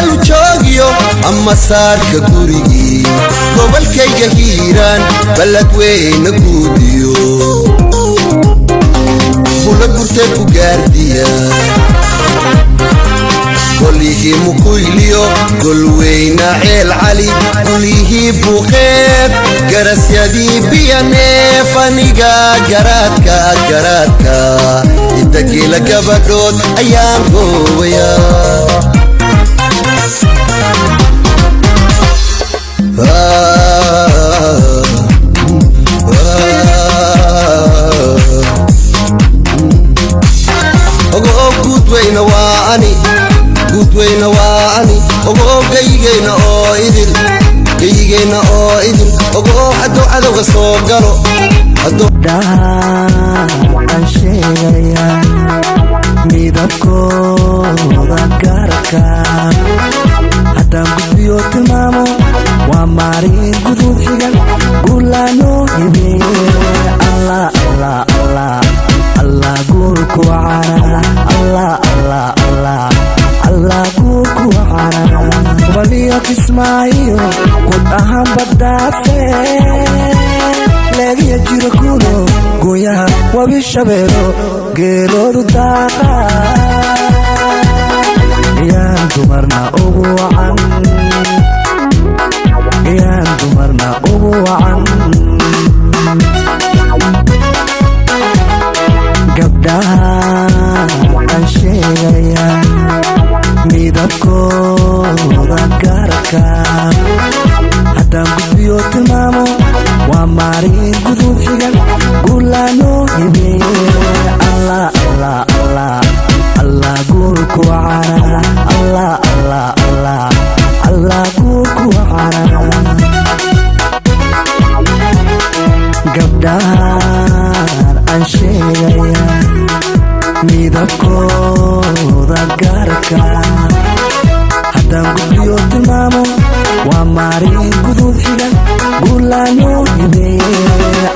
meelu joogiyo ama saarka gurigii gobolkayga hiiraan balad weyna guudiyo bula gurtay ku gaardiya golihii mukuyliyo golweyna ceel cali golihii buuqeed garasyadii biyaneef aniga garaadka intagiila gabadhood ayaan goobaya gudweyna waa ani ogoo gayigeyna oo idil ogoo hadduu cadowga soo galo aan sheegaya midabkooda gaarka haddaan gudbiyo tilmaamo waa maarin gudub xigan guulaanoo hibeeye allah guurku wacara allah guurku wacara waliyo kismaayo gud ahaan badaafe leegya jiro kuno gooyaha wabi shabeelo geeloodu daaqa yaan dumarna ugu wacan gabdhaha aan sheegaya midabkooda gaarka haddaan gudbiyo tilmaamo waa maarin gudub xigan guulaanoo hibeeye allah guurku wacara allah guurku wacara gabdhahan aan sheegaya midabkooda gaarka haddaan gudbiyo tilmaamo waa maarin gudub xigan guulaanoo hibeeye